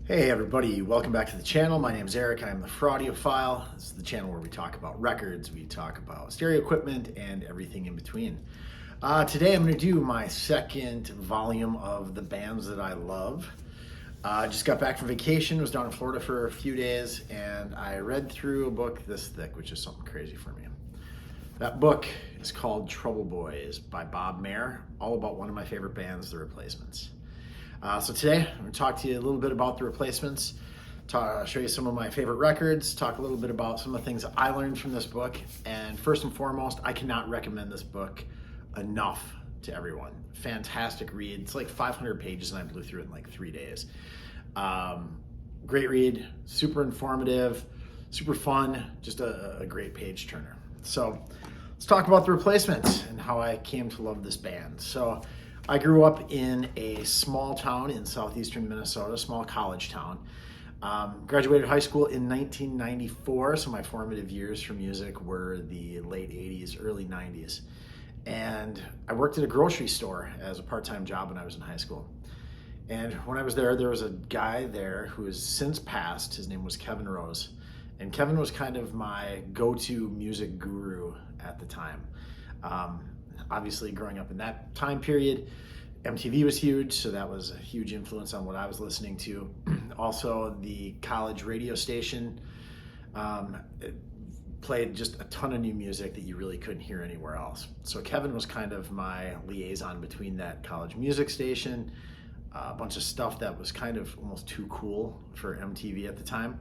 Hey everybody, welcome back to the channel. My name is Eric. I am the Fraudiophile. This is the channel where we talk about records, we talk about stereo equipment, and everything in between. Today I'm going to do my second volume of the bands that I love. Just got back from vacation, was down in Florida for a few days, and I read through a book this thick, which is something crazy for me. That book is called Trouble Boys by Bob Mehr, all about one of my favorite bands, The Replacements. So today, I'm going to talk to you a little bit about The Replacements, show you some of my favorite records, talk a little bit about some of the things I learned from this book, and first and foremost, I cannot recommend this book enough to everyone. Fantastic read. It's like 500 pages and I blew through it in like 3 days. Great read, super informative, super fun, just a great page turner. So let's talk about The Replacements and how I came to love this band. So I grew up in a small town in southeastern Minnesota, small college town. Graduated high school in 1994, so my formative years for music were the late 80s, early 90s. And I worked at a grocery store as a part-time job when I was in high school. And when I was there was a guy there who has since passed. His name was Kevin Rose. And Kevin was kind of my go-to music guru at the time. Obviously, growing up in that time period, MTV was huge, so that was a huge influence on what I was listening to. Also, the college radio station played just a ton of new music that you really couldn't hear anywhere else. So Kevin was kind of my liaison between that college music station, a bunch of stuff that was kind of almost too cool for MTV at the time.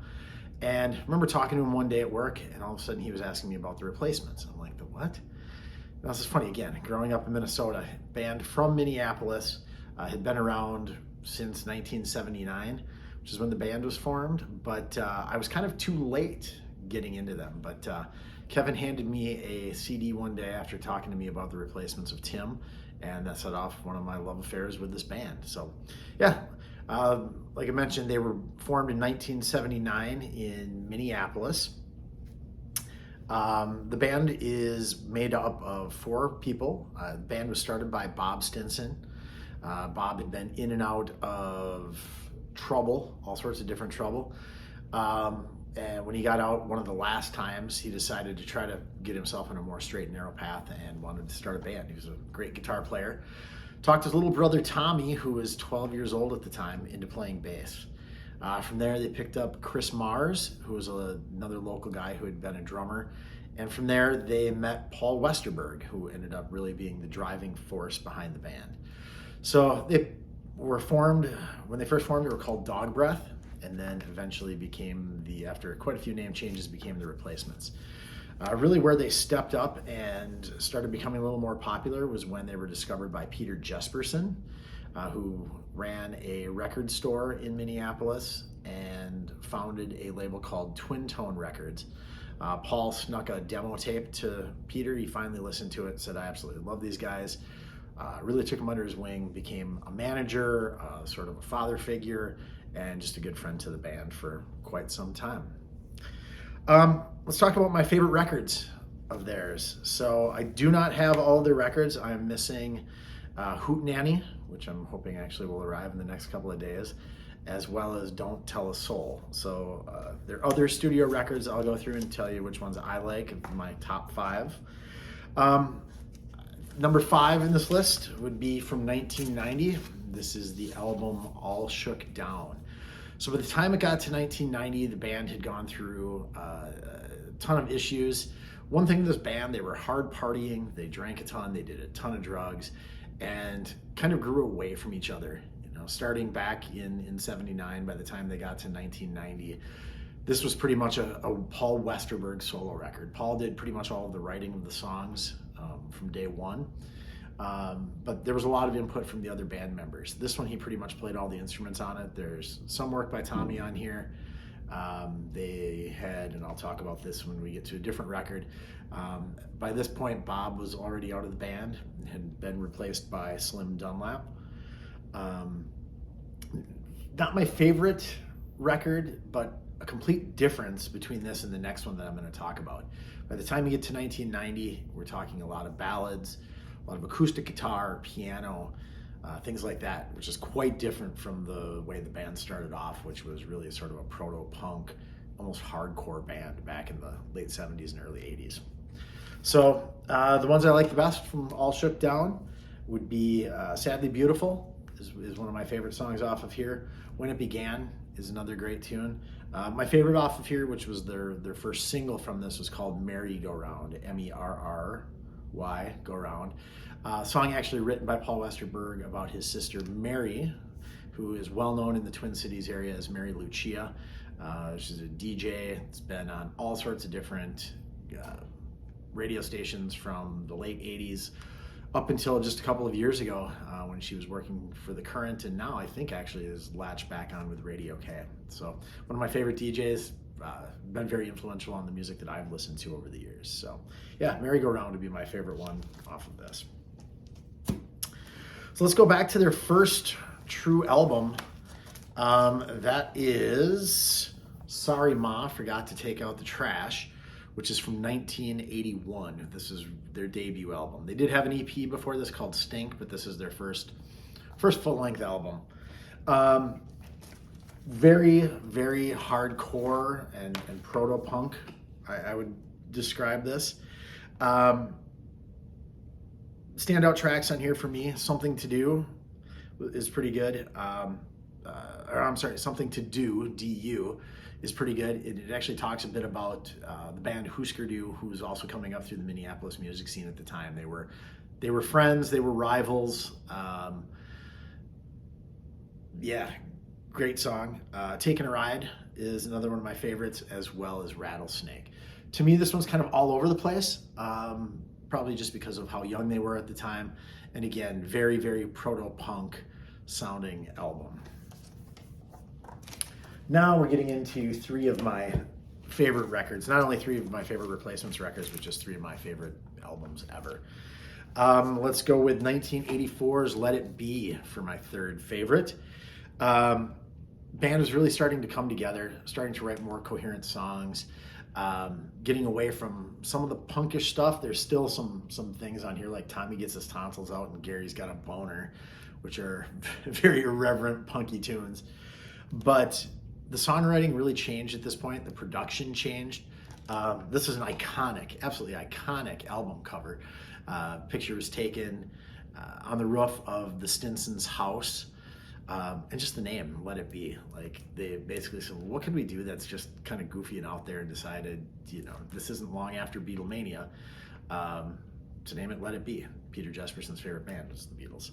And I remember talking to him one day at work, and all of a sudden he was asking me about The Replacements. I'm like, the what? Now, this is funny again, growing up in Minnesota, band from Minneapolis, had been around since 1979, which is when the band was formed, but I was kind of too late getting into them. But Kevin handed me a CD one day after talking to me about The Replacements of Tim, and that set off one of my love affairs with this band. So yeah, like I mentioned, they were formed in 1979 in Minneapolis. The band is made up of 4 people. The band was started by Bob Stinson. Bob had been in and out of trouble, all sorts of different trouble. And when he got out one of the last times, he decided to try to get himself on a more straight and narrow path and wanted to start a band. He was a great guitar player. Talked his little brother Tommy, who was 12 years old at the time, into playing bass. From there, they picked up Chris Mars, who was another local guy who had been a drummer. And from there, they met Paul Westerberg, who ended up really being the driving force behind the band. So they were formed, when they first formed, they were called Dog Breath, and then eventually became after quite a few name changes, became The Replacements. Really where they stepped up and started becoming a little more popular was when they were discovered by Peter Jesperson, who ran a record store in Minneapolis and founded a label called Twin Tone Records. Paul snuck a demo tape to Peter. He finally listened to it, said, I absolutely love these guys. Really took him under his wing, became a manager, sort of a father figure, and just a good friend to the band for quite some time. Let's talk about my favorite records of theirs. So I do not have all of their records. I'm missing Hootenanny, which I'm hoping actually will arrive in the next couple of days, as well as Don't Tell a Soul. So there are other studio records I'll go through and tell you which ones I like, my top 5. Number 5 in this list would be from 1990. This is the album All Shook Down. So by the time it got to 1990, the band had gone through a ton of issues. One thing with this band, they were hard partying, they drank a ton, they did a ton of drugs, and kind of grew away from each other. Starting back in 79, by the time they got to 1990, this was pretty much a Paul Westerberg solo record. Paul did pretty much all of the writing of the songs from day one, but there was a lot of input from the other band members. This one, he pretty much played all the instruments on it. There's some work by Tommy on here. They had, and I'll talk about this when we get to a different record, by this point Bob was already out of the band, had been replaced by Slim Dunlap. Not my favorite record, but a complete difference between this and the next one that I'm going to talk about. By the time you get to 1990, we're talking a lot of ballads, a lot of acoustic guitar, piano, things like that, which is quite different from the way the band started off, which was really sort of a proto-punk, almost hardcore band back in the late 70s and early 80s. So the ones I like the best from All Shook Down would be Sadly Beautiful is one of my favorite songs off of here. When It Began is another great tune. My favorite off of here, which was their first single from this, was called Merry Go Round, M-E-R-R-Y, Go Round. Song actually written by Paul Westerberg about his sister Mary, who is well known in the Twin Cities area as Mary Lucia. She's a DJ. It's been on all sorts of different radio stations from the late 80s up until just a couple of years ago when she was working for The Current, and now I think actually is latched back on with Radio K. So one of my favorite DJs, been very influential on the music that I've listened to over the years. So yeah, Merry Go Round would be my favorite one off of this. So let's go back to their first true album. That is Sorry Ma, Forgot to Take Out the Trash, which is from 1981. This is their debut album. They did have an EP before this called Stink, but this is their first full-length album. Very, very hardcore and proto-punk, I would describe this. Standout tracks on here for me, Something to Do is pretty good. Something to Do, D-U, is pretty good. It actually talks a bit about the band Husker Du, who was also coming up through the Minneapolis music scene at the time. They were friends, they were rivals. Yeah, great song. Taking a Ride is another one of my favorites, as well as Rattlesnake. To me, this one's kind of all over the place, probably just because of how young they were at the time. And again, very, very proto-punk sounding album. Now we're getting into three of my favorite records. Not only three of my favorite Replacements records, but just three of my favorite albums ever. Let's go with 1984's Let It Be for my third favorite. Band was really starting to come together, starting to write more coherent songs, getting away from some of the punkish stuff. There's still some things on here like Tommy Gets His Tonsils Out and Gary's Got a Boner, which are very irreverent, punky tunes. But the songwriting really changed at this point. The production changed. This is an iconic, absolutely iconic album cover. Picture was taken on the roof of the Stinsons' house. And just the name, Let It Be. Like, they basically said, well, what can we do that's just kind of goofy and out there, and decided, this isn't long after Beatlemania, to name it Let It Be. Peter Jesperson's favorite band was the Beatles.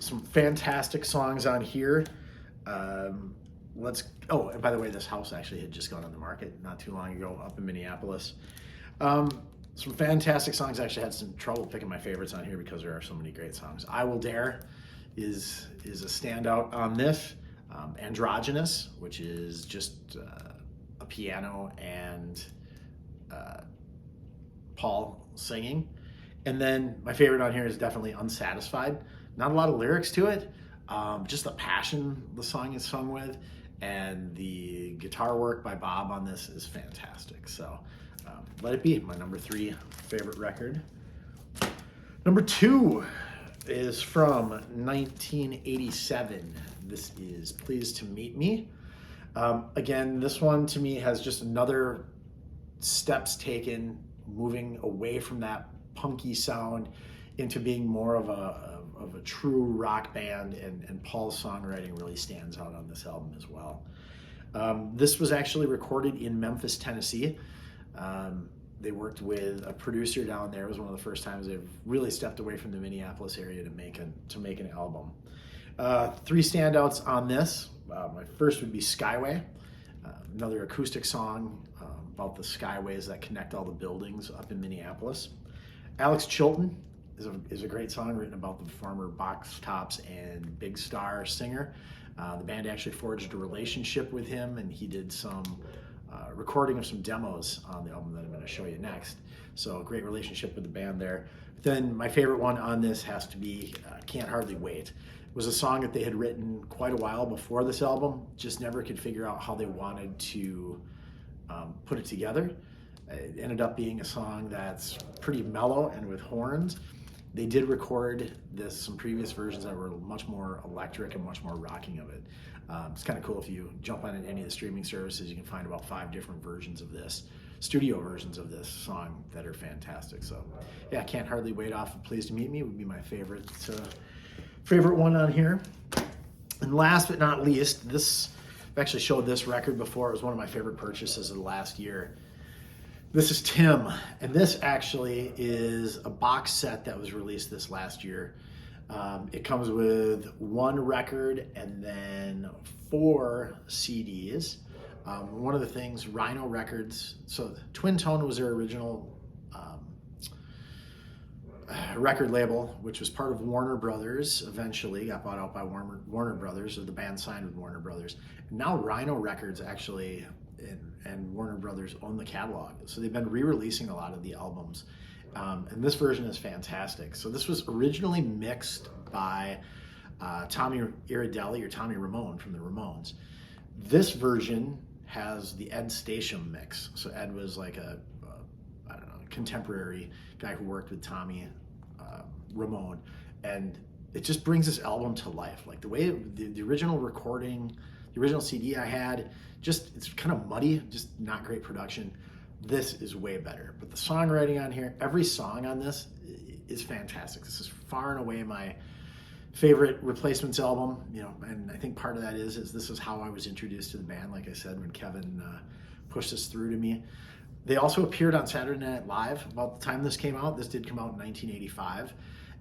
Some fantastic songs on here. And by the way, this house actually had just gone on the market not too long ago up in Minneapolis. Some fantastic songs. I actually had some trouble picking my favorites on here because there are so many great songs. I Will Dare is a standout on this. Androgynous, which is just a piano and Paul singing. And then my favorite on here is definitely Unsatisfied. Not a lot of lyrics to it, just the passion the song is sung with, and the guitar work by Bob on this is fantastic. So Let It Be, my number 3 favorite record. Number 2 is from 1987. This is Pleased to Meet Me. Again, this one to me has just another steps taken, moving away from that punky sound into being more of a true rock band, and Paul's songwriting really stands out on this album as well. This was actually recorded in Memphis, Tennessee. They worked with a producer down there. It was one of the first times they've really stepped away from the Minneapolis area to make an album. 3 standouts on this. My first would be Skyway, another acoustic song about the skyways that connect all the buildings up in Minneapolis. Alex Chilton is a great song written about the former Box Tops and Big Star singer. The band actually forged a relationship with him, and he did some recording of some demos on the album that I'm going to show you next. So great relationship with the band there. Then my favorite one on this has to be Can't Hardly Wait. It was a song that they had written quite a while before this album, just never could figure out how they wanted to put it together. It ended up being a song that's pretty mellow and with horns. they did record some previous versions that were much more electric and much more rocking of it. It's kind of cool. If you jump on any of the streaming services, you can find about 5 different versions of this, studio versions of this song that are fantastic. So yeah, I can't hardly wait off of Pleased to Meet Me. Would be my favorite one on here. And last but not least, I've actually showed this record before. It was one of my favorite purchases of the last year. This is Tim, and this actually is a box set that was released this last year. It comes with 1 record and then 4 CDs. One of the things, Rhino Records, so Twin Tone was their original record label, which was part of Warner Brothers, eventually got bought out by Warner Brothers, or the band signed with Warner Brothers. And now Rhino Records actually and Warner Brothers own the catalog. So they've been re-releasing a lot of the albums. And this version is fantastic. So this was originally mixed by Tommy Iridelli, or Tommy Ramone from the Ramones. This version has the Ed Stasham mix. So Ed was like a contemporary guy who worked with Tommy Ramone, and it just brings this album to life. Like the way the original recording, the original CD I had, it's kind of muddy, just not great production. This is way better. But the songwriting on here, every song on this is fantastic. This is far and away my favorite Replacements album, and I think part of that is this is how I was introduced to the band, like I said, when Kevin pushed this through to me. They also appeared on Saturday Night Live about the time this came out. This did come out in 1985.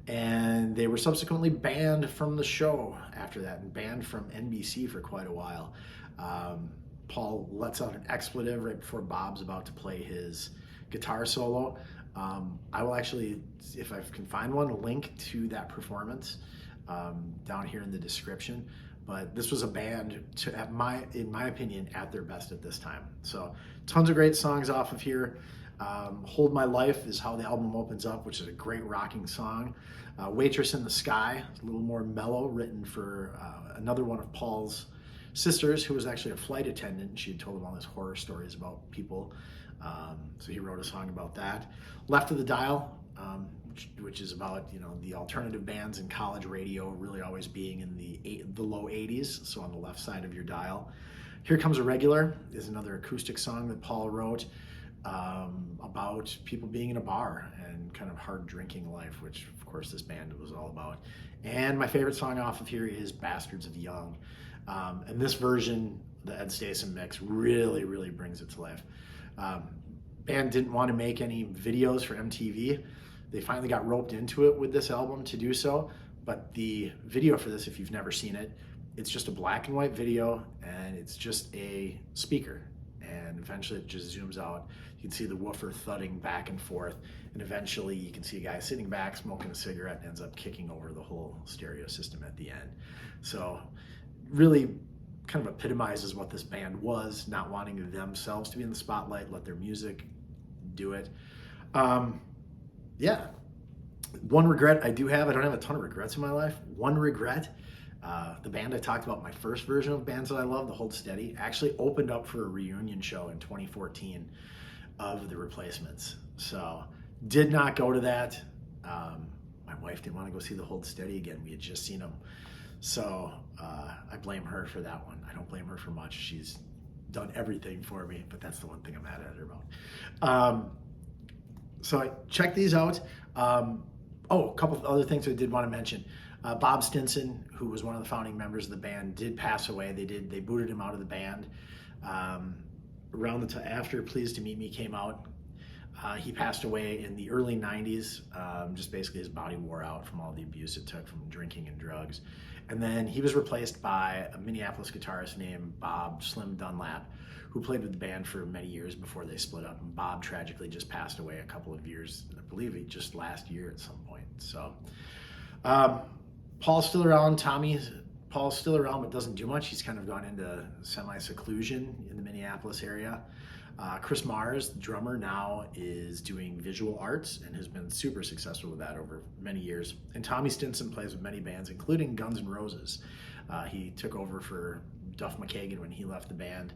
And they were subsequently banned from the show after that, and banned from NBC for quite a while. Paul lets out an expletive right before Bob's about to play his guitar solo. I will actually, if I can find one, link to that performance down here in the description. But this was a band, in my opinion, at their best at this time. So tons of great songs off of here. Hold My Life is how the album opens up, which is a great rocking song. Waitress in the Sky is a little more mellow, written for another one of Paul's sisters, who was actually a flight attendant, and she had told him all these horror stories about people. So he wrote a song about that. Left of the Dial, which is about the alternative bands in college radio really always being in the low 80s, so on the left side of your dial. Here Comes a Regular is another acoustic song that Paul wrote about people being in a bar and kind of hard drinking life, which of course this band was all about. And my favorite song off of here is Bastards of the Young. And this version, the Ed Stasham mix, really, really brings it to life. Band didn't want to make any videos for MTV. They finally got roped into it with this album to do so, but the video for this, if you've never seen it, it's just a black and white video, and it's just a speaker, and eventually it just zooms out. You can see the woofer thudding back and forth, and eventually you can see a guy sitting back smoking a cigarette and ends up kicking over the whole stereo system at the end. So really kind of epitomizes what this band was, not wanting themselves to be in the spotlight, let their music do it. Yeah, one regret I do have, I don't have a ton of regrets in my life. One regret, the band I talked about, my first version of bands that I love, the Hold Steady, actually opened up for a reunion show in 2014 of the Replacements. So did not go to that. My wife didn't want to go see the Hold Steady again. We had just seen them. So I blame her for that one. I don't blame her for much. She's done everything for me, but that's the one thing I'm mad at her about. So I checked these out. A couple of other things I did want to mention. Bob Stinson, who was one of the founding members of the band, did pass away. They booted him out of the band around the time after Pleased to Meet Me came out. He passed away in the early 90s. Just basically his body wore out from all the abuse it took from drinking and drugs. And then he was replaced by a Minneapolis guitarist named Bob Slim Dunlap, who played with the band for many years before they split up. And Bob tragically just passed away a couple of years, I believe just last year at some point. So Paul's still around. Paul's still around, but doesn't do much. He's kind of gone into semi-seclusion in the Minneapolis area. Chris Mars, the drummer, now is doing visual arts and has been super successful with that over many years. And Tommy Stinson plays with many bands, including Guns N' Roses. He took over for Duff McKagan when he left the band,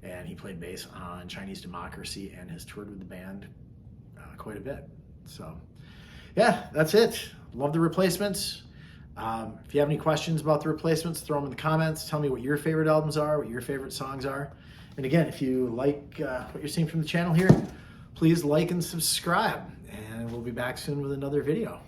and he played bass on Chinese Democracy and has toured with the band quite a bit. So yeah, that's it. Love the Replacements. If you have any questions about the Replacements, throw them in the comments. Tell me what your favorite albums are, what your favorite songs are. And again, if you like what you're seeing from the channel here, please like and subscribe. And we'll be back soon with another video.